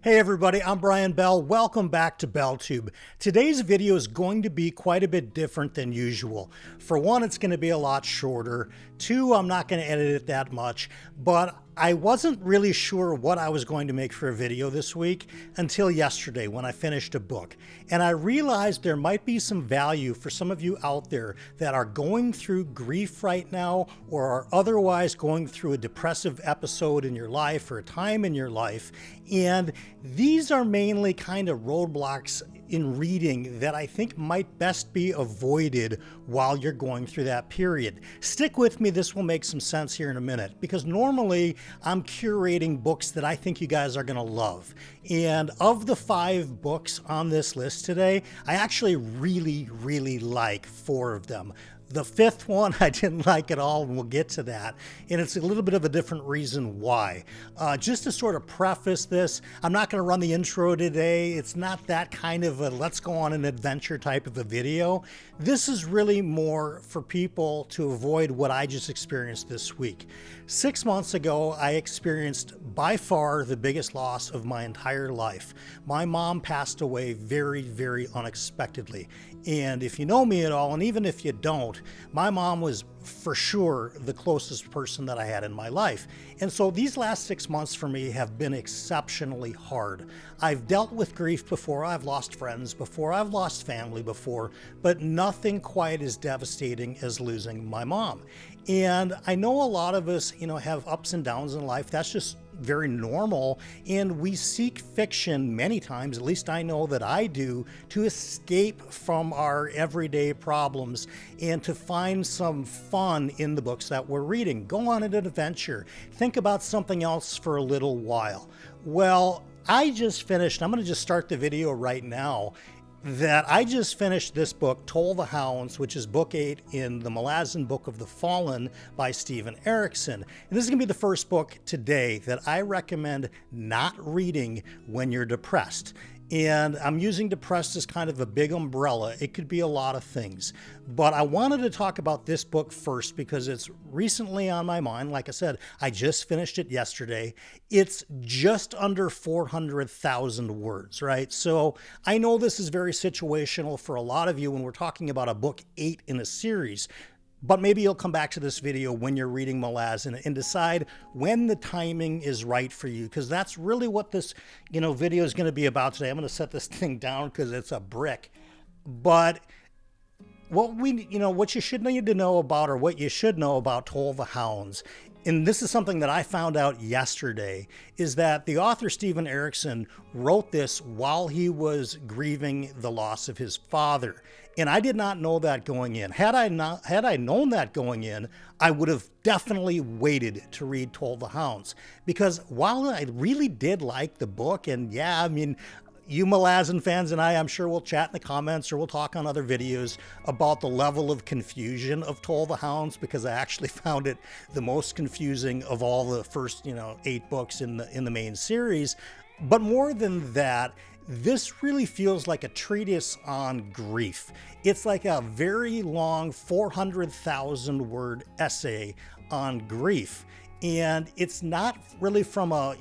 Hey everybody, I'm Brian Bell. Welcome back to BellTube. Today's video is going to be quite a bit different than usual. For one, it's going to be a lot shorter. Two, I'm not going to edit it that much, but I wasn't really sure what I was going to make for a video this week until yesterday when I finished a book. And I realized there might be some value for some of you out there that are going through grief right now or are otherwise going through a depressive episode in your life or a time in your life. And these are mainly kind of roadblocks in reading that I think might best be avoided while you're going through that period. Stick with me, this will make some sense here in a minute, because normally I'm curating books that I think you guys are gonna love. And of the 5 books on this list today, I actually really like 4 of them. The 5th one I didn't like at all, and we'll get to that. And it's a little bit of a different reason why. Just to sort of preface this, I'm not going to run the intro today. It's not that kind of a let's go on an adventure type of a video. This is really more for people to avoid what I just experienced this week. 6 months ago, I experienced by far the biggest loss of my entire life. My mom passed away very unexpectedly. And if you know me at all, and even if you don't, my mom was for sure the closest person that I had in my life. And so these last 6 months for me have been exceptionally hard. I've dealt with grief before, I've lost friends before, I've lost family before, but nothing quite as devastating as losing my mom. And I know a lot of us, have ups and downs in life. That's just very normal, and we seek fiction many times, at least I know that I do, to escape from our everyday problems and to find some fun in the books that we're reading. Go on an adventure. Think about something else for a little while. Well, I just finished, I'm going to just start the video right now, that I just finished this book, Toll the Hounds, which is book 8 in the Malazan Book of the Fallen by Steven Erikson. And this is going to be the first book today that I recommend not reading when you're depressed. And I'm using depressed as kind of a big umbrella. It could be a lot of things. But I wanted to talk about this book first because it's recently on my mind. Like I said, I just finished it yesterday. It's just under 400,000 words, right? So I know this is very situational for a lot of you when we're talking about a book 8 in a series. But maybe you'll come back to this video when you're reading Malazan and decide when the timing is right for you, because that's really what this video is going to be about today. I'm going to set this thing down because it's a brick. But what you should need to know about, or what you should know about Toll the Hounds, and this is something that I found out yesterday, is that the author Steven Erikson wrote this while he was grieving the loss of his father. And I did not know that going in. Had I known that going in, I would have definitely waited to read Toll the Hounds. Because while I really did like the book, and yeah, I mean, you Malazan fans and I'm sure we'll chat in the comments or we'll talk on other videos about the level of confusion of Toll the Hounds, because I actually found it the most confusing of all the first, 8 books in the main series. But more than that, this really feels like a treatise on grief. It's like a very long 400,000 word essay on grief. And it's not really from a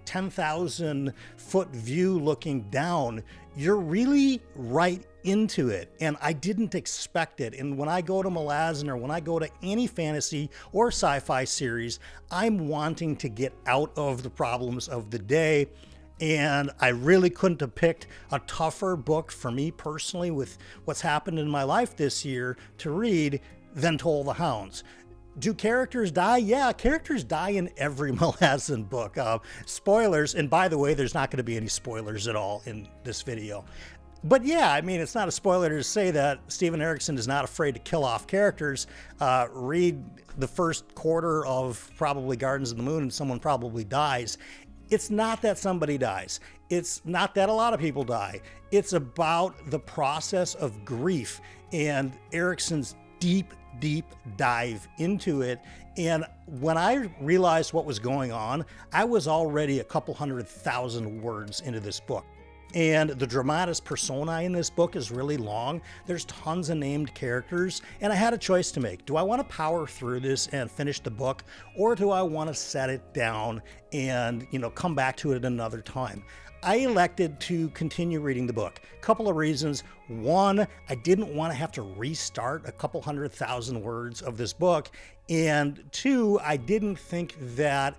10,000 foot view looking down. You're really right into it, and I didn't expect it. And when I go to Malazan or when I go to any fantasy or sci-fi series, I'm wanting to get out of the problems of the day. And I really couldn't have picked a tougher book for me personally with what's happened in my life this year to read than Toll the Hounds. Do characters die? Yeah, characters die in every Malazan book. Spoilers, and by the way, there's not going to be any spoilers at all in this video. But yeah, I mean, it's not a spoiler to say that Steven Erikson is not afraid to kill off characters. Read the first quarter of probably Gardens of the Moon and someone probably dies. It's not that somebody dies. It's not that a lot of people die. It's about the process of grief and Erikson's deep dive into it. And when I realized what was going on, I was already a couple 100,000 words into this book. And the dramatis personae in this book is really long. There's tons of named characters, and I had a choice to make. Do I want to power through this and finish the book, or do I want to set it down and, you know, come back to it another time. I elected to continue reading the book. A couple of reasons. One, I didn't want to have to restart a couple 100,000 words of this book. And two, I didn't think that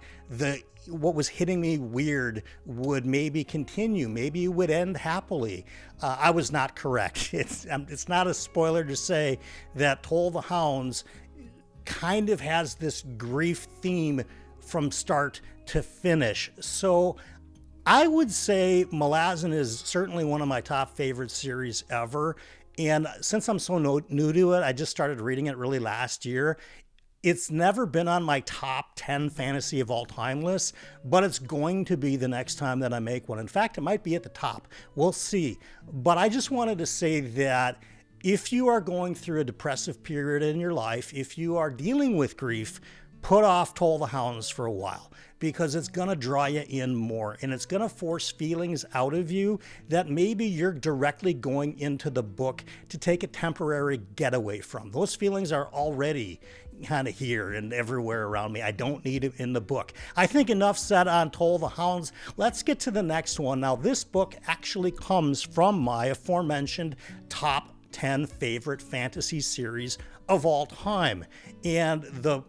what was hitting me weird would maybe continue. Maybe it would end happily. I was not correct. It's not a spoiler to say that Toll the Hounds kind of has this grief theme from start to finish. So I would say Malazan is certainly one of my top favorite series ever. And since I'm so new to it, I just started reading it really last year. It's never been on my top 10 fantasy of all time list, but it's going to be the next time that I make one. In fact, it might be at the top. We'll see. But I just wanted to say that if you are going through a depressive period in your life, if you are dealing with grief, put off Toll the Hounds for a while, because it's going to draw you in more, and it's going to force feelings out of you that maybe you're directly going into the book to take a temporary getaway from. Those feelings are already kind of here and everywhere around me. I don't need it in the book. I think enough said on Toll the Hounds. Let's get to the next one. Now, this book actually comes from my aforementioned top 10 favorite fantasy series of all time. And the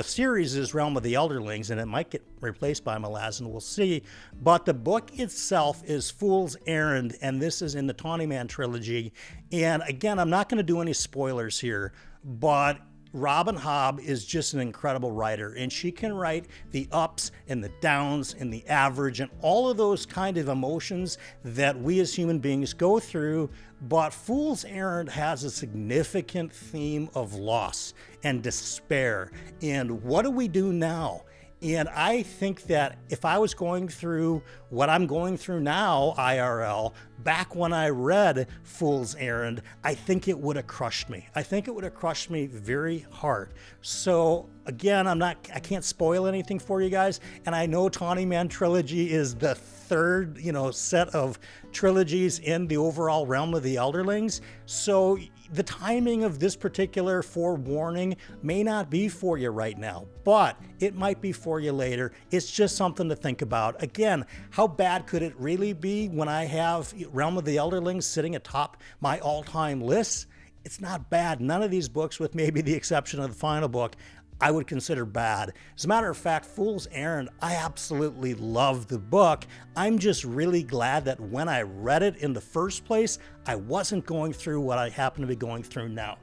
series is Realm of the Elderlings, and it might get replaced by Malazan, we'll see. But the book itself is Fool's Errand, and this is in the Tawny Man trilogy. And again, I'm not going to do any spoilers here, but Robin Hobb is just an incredible writer, and she can write the ups and the downs and the average and all of those kind of emotions that we as human beings go through. But Fool's Errand has a significant theme of loss and despair. And what do we do now? And I think that if I was going through what I'm going through now, IRL, back when I read Fool's Errand, I think it would have crushed me. I think it would have crushed me very hard. So again, I can't spoil anything for you guys. And I know Tawny Man trilogy is the third, set of trilogies in the overall Realm of the Elderlings. So the timing of this particular forewarning may not be for you right now, but it might be for you later. It's just something to think about. Again, how bad could it really be when I have Realm of the Elderlings sitting atop my all-time list? It's not bad. None of these books, with maybe the exception of the final book, I would consider bad. As a matter of fact, Fool's Errand, I absolutely love the book. I'm just really glad that when I read it in the first place, I wasn't going through what I happen to be going through now.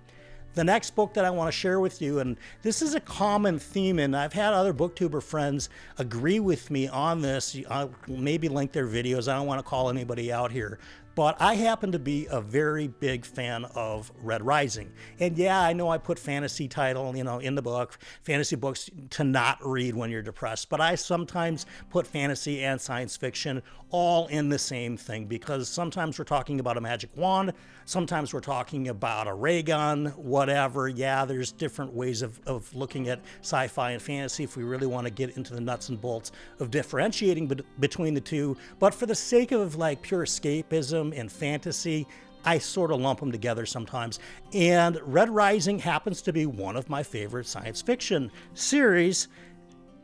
The next book that I want to share with you, and this is a common theme, and I've had other booktuber friends agree with me on this. I'll maybe link their videos. I don't want to call anybody out here. But I happen to be a very big fan of Red Rising. And yeah, I know I put fantasy title, in the book, fantasy books to not read when you're depressed. But I sometimes put fantasy and science fiction all in the same thing, because sometimes we're talking about a magic wand, sometimes we're talking about a ray gun, whatever. Yeah, there's different ways of looking at sci-fi and fantasy if we really want to get into the nuts and bolts of differentiating between the two. But for the sake of pure escapism and fantasy, I sort of lump them together sometimes. And Red Rising happens to be one of my favorite science fiction series.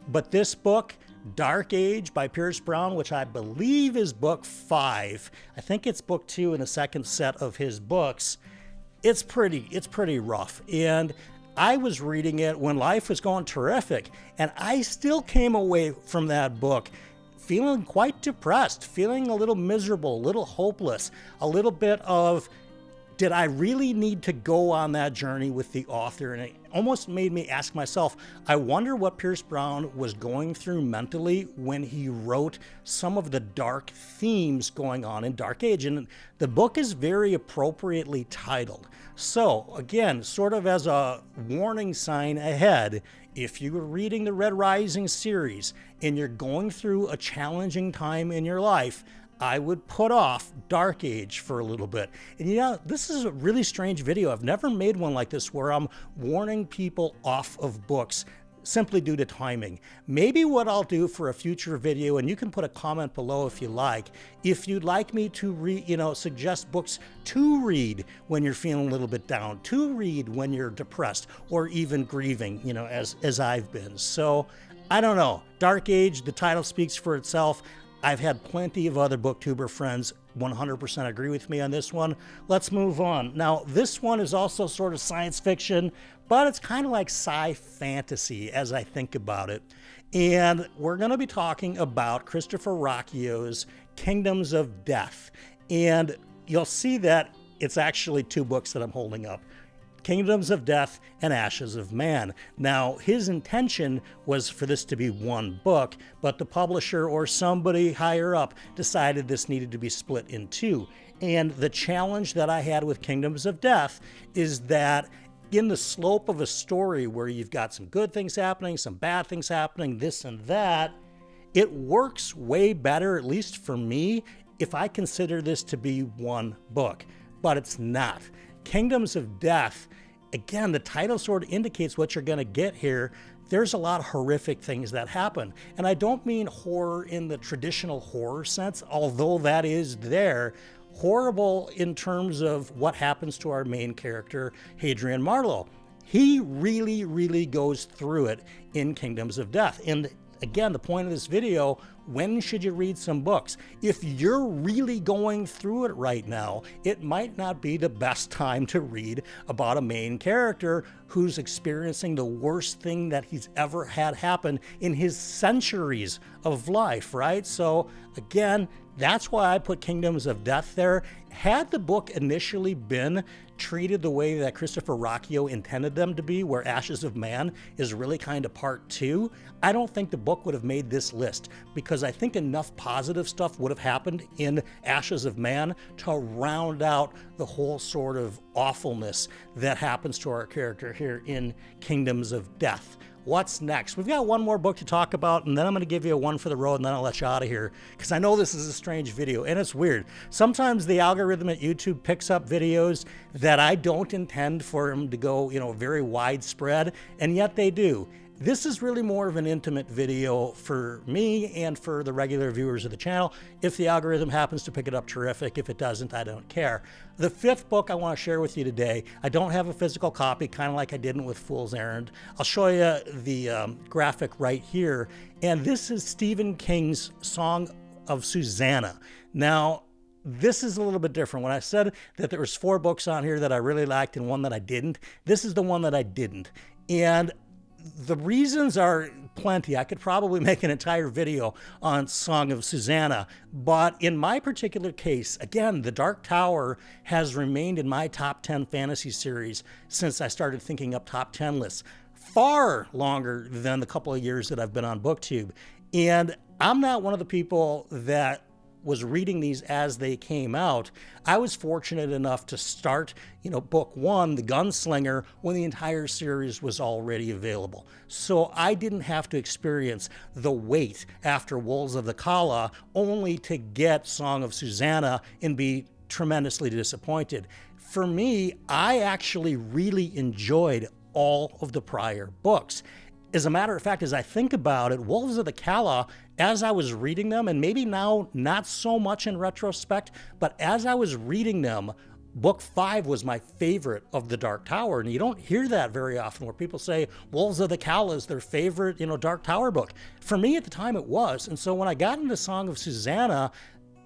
But this book, Dark Age by Pierce Brown, which I believe is book 5. I think it's book 2 in the second set of his books. It's pretty rough. And I was reading it when life was going terrific, and I still came away from that book feeling quite depressed, feeling a little miserable, a little hopeless, a little bit of, did I really need to go on that journey with the author? And it almost made me ask myself, I wonder what Pierce Brown was going through mentally when he wrote some of the dark themes going on in Dark Age. And the book is very appropriately titled. So again, sort of as a warning sign ahead, if you're reading the Red Rising series and you're going through a challenging time in your life, I would put off Dark Age for a little bit. And this is a really strange video. I've never made one like this where I'm warning people off of books simply due to timing. Maybe what I'll do for a future video, and you can put a comment below if you like, if you'd like me to suggest books to read when you're feeling a little bit down, to read when you're depressed or even grieving, as I've been. So I don't know. Dark Age, the title speaks for itself. I've had plenty of other booktuber friends 100% agree with me on this one. Let's move on. Now, this one is also sort of science fiction, but it's kind of like sci-fantasy as I think about it. And we're going to be talking about Christopher Ruocchio's Kingdoms of Death. And you'll see that it's actually two books that I'm holding up. Kingdoms of Death and Ashes of Man. Now, his intention was for this to be one book, but the publisher or somebody higher up decided this needed to be split in two. And the challenge that I had with Kingdoms of Death is that in the slope of a story where you've got some good things happening, some bad things happening, this and that, it works way better, at least for me, if I consider this to be one book. But it's not. Kingdoms of Death, again, the title sort of indicates what you're going to get here. There's a lot of horrific things that happen. And I don't mean horror in the traditional horror sense, although that is there. Horrible in terms of what happens to our main character, Hadrian Marlowe. He really, really goes through it in Kingdoms of Death. And again, the point of this video, when should you read some books? If you're really going through it right now, it might not be the best time to read about a main character who's experiencing the worst thing that he's ever had happen in his centuries of life, right? So again, that's why I put Kingdoms of Death there. Had the book initially been treated the way that Christopher Ruocchio intended them to be, where Ashes of Man is really kind of part two, I don't think the book would have made this list, because I think enough positive stuff would have happened in Ashes of Man to round out the whole sort of awfulness that happens to our character here in Kingdoms of Death. What's next? We've got one more book to talk about, and then I'm going to give you a one for the road, and then I'll let you out of here, because I know this is a strange video, and it's weird. Sometimes the algorithm at YouTube picks up videos that I don't intend for them to go, very widespread, and yet they do. This is really more of an intimate video for me and for the regular viewers of the channel. If the algorithm happens to pick it up, terrific. If it doesn't, I don't care. The fifth book I want to share with you today, I don't have a physical copy, kind of like I didn't with Fool's Errand. I'll show you the graphic right here. And this is Stephen King's Song of Susanna. Now, this is a little bit different. When I said that there was 4 books on here that I really liked and one that I didn't, this is the one that I didn't. And the reasons are plenty. I could probably make an entire video on Song of Susanna, but in my particular case, again, The Dark Tower has remained in my top 10 fantasy series since I started thinking up top 10 lists, far longer than the couple of years that I've been on BookTube. And I'm not one of the people that was reading these as they came out. I was fortunate enough to start, book 1, The Gunslinger, when the entire series was already available. So I didn't have to experience the wait after Wolves of the Kala only to get Song of Susanna and be tremendously disappointed. For me, I actually really enjoyed all of the prior books. As a matter of fact, as I think about it, Wolves of the Kala, as I was reading them, and maybe now not so much in retrospect, but as I was reading them, book 5 was my favorite of the Dark Tower. And you don't hear that very often, where people say Wolves of the Kala is their favorite, Dark Tower book. For me at the time it was. And so when I got into Song of Susanna,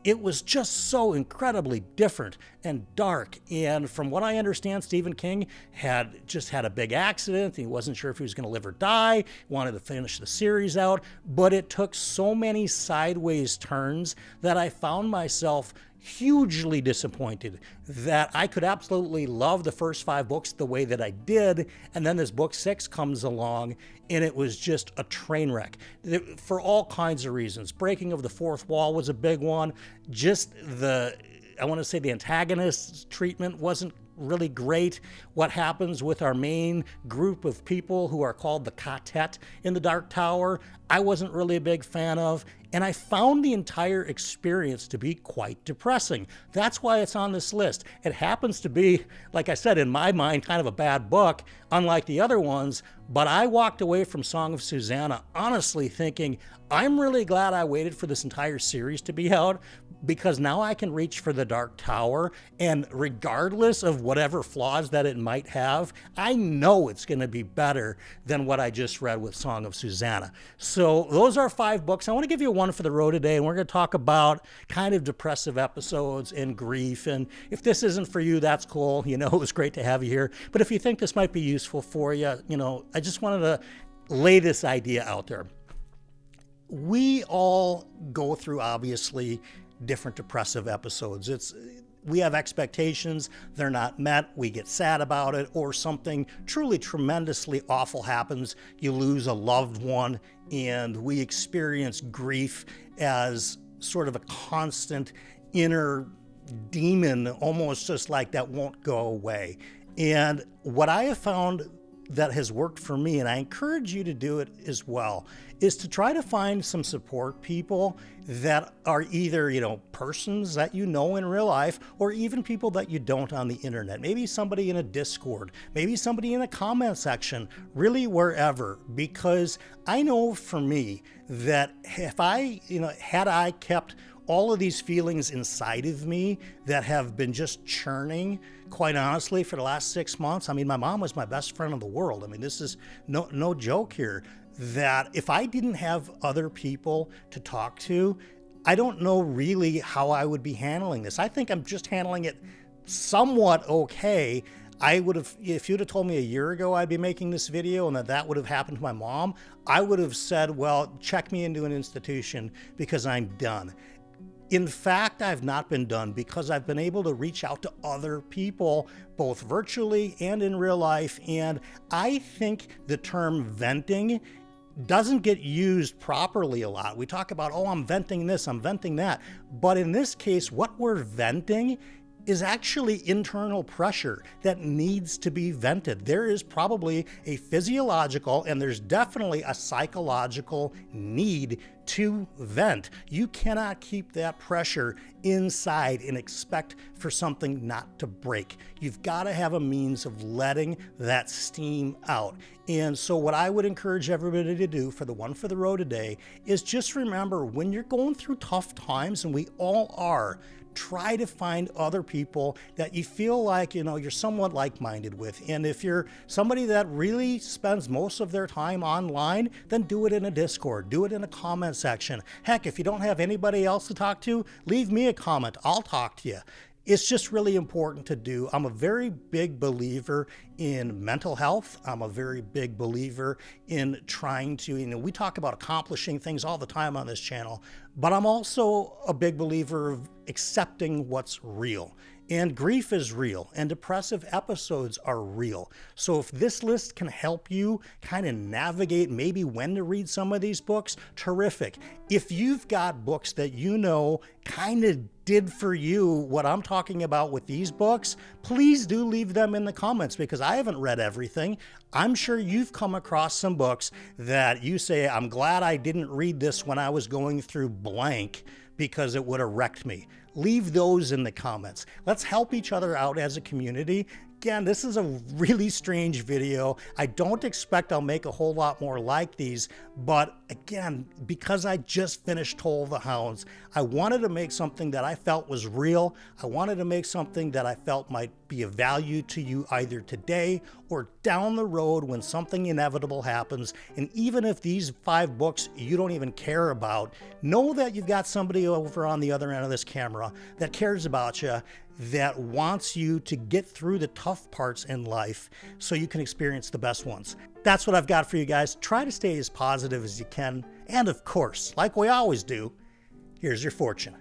it was just so incredibly different and dark. And from what I understand, Stephen King had just had a big accident. He wasn't sure if he was going to live or die, wanted to finish the series out. But it took so many sideways turns that I found myself hugely disappointed that I could absolutely love the first 5 books the way that I did, and then this book 6 comes along and it was just a train wreck for all kinds of reasons. Breaking of the fourth wall was a big one. Just the antagonist's treatment wasn't really great. What happens with our main group of people who are called the Quartet in the Dark Tower, I wasn't really a big fan of, and I found the entire experience to be quite depressing. That's why it's on this list. It happens to be, like I said, in my mind, kind of a bad book, unlike the other ones, but I walked away from Song of Susanna honestly thinking, I'm really glad I waited for this entire series to be out, because now I can reach for the Dark Tower, and regardless of whatever flaws that it might have, I know it's going to be better than what I just read with Song of Susanna. So those are 5 books. I want to give you one for the road today, and we're going to talk about kind of depressive episodes and grief. And if this isn't for you, that's cool. You know, it was great to have you here. But if you think this might be useful for you, you know, I just wanted to lay this idea out there. We all go through, obviously, different depressive episodes. We have expectations, they're not met, we get sad about it, or something truly tremendously awful happens. You lose a loved one, and we experience grief as sort of a constant inner demon, almost just like that won't go away. And what I have found that has worked for me, and I encourage you to do it as well, is to try to find some support people that are either, you know, persons that you know in real life, or even people that you don't on the internet. Maybe somebody in a Discord, maybe somebody in a comment section, really wherever. Because I know for me that if I, you know, had I kept all of these feelings inside of me that have been just churning, quite honestly, for the last 6 months. I mean, my mom was my best friend in the world. I mean, this is no joke here, that if I didn't have other people to talk to, I don't know really how I would be handling this. I think I'm just handling it somewhat okay. I would have, if you'd have told me a year ago I'd be making this video and that would have happened to my mom, I would have said, well, check me into an institution because I'm done. In fact, I've not been done because I've been able to reach out to other people, both virtually and in real life. And I think the term venting doesn't get used properly a lot. We talk about, oh, I'm venting this, I'm venting that. But in this case, what we're venting is actually internal pressure that needs to be vented. There is probably a physiological and there's definitely a psychological need to vent. You cannot keep that pressure inside and expect for something not to break. You've got to have a means of letting that steam out. And so what I would encourage everybody to do for the one for the road today is just remember, when you're going through tough times, and we all are, try to find other people that you feel like, you know, you're somewhat like-minded with. And if you're somebody that really spends most of their time online, then do it in a Discord, do it in a comment section. Heck, if you don't have anybody else to talk to, leave me a comment, I'll talk to you. It's just really important to do. I'm a very big believer in mental health. I'm a very big believer in trying to, you know, we talk about accomplishing things all the time on this channel, but I'm also a big believer of accepting what's real. And grief is real, and depressive episodes are real. So if this list can help you kind of navigate maybe when to read some of these books, terrific. If you've got books that you know kind of did for you what I'm talking about with these books, please do leave them in the comments, because I haven't read everything. I'm sure you've come across some books that you say, I'm glad I didn't read this when I was going through blank, because it would have wrecked me. Leave those in the comments. Let's help each other out as a community. Again, this is a really strange video. I don't expect I'll make a whole lot more like these, but again, because I just finished Toll the Hounds, I wanted to make something that I felt was real. I wanted to make something that I felt might be of value to you either today or down the road when something inevitable happens. And even if these 5 books you don't even care about, know that you've got somebody over on the other end of this camera that cares about you, that wants you to get through the tough parts in life so you can experience the best ones. That's what I've got for you guys. Try to stay as positive as you can. And of course, like we always do, here's your fortune.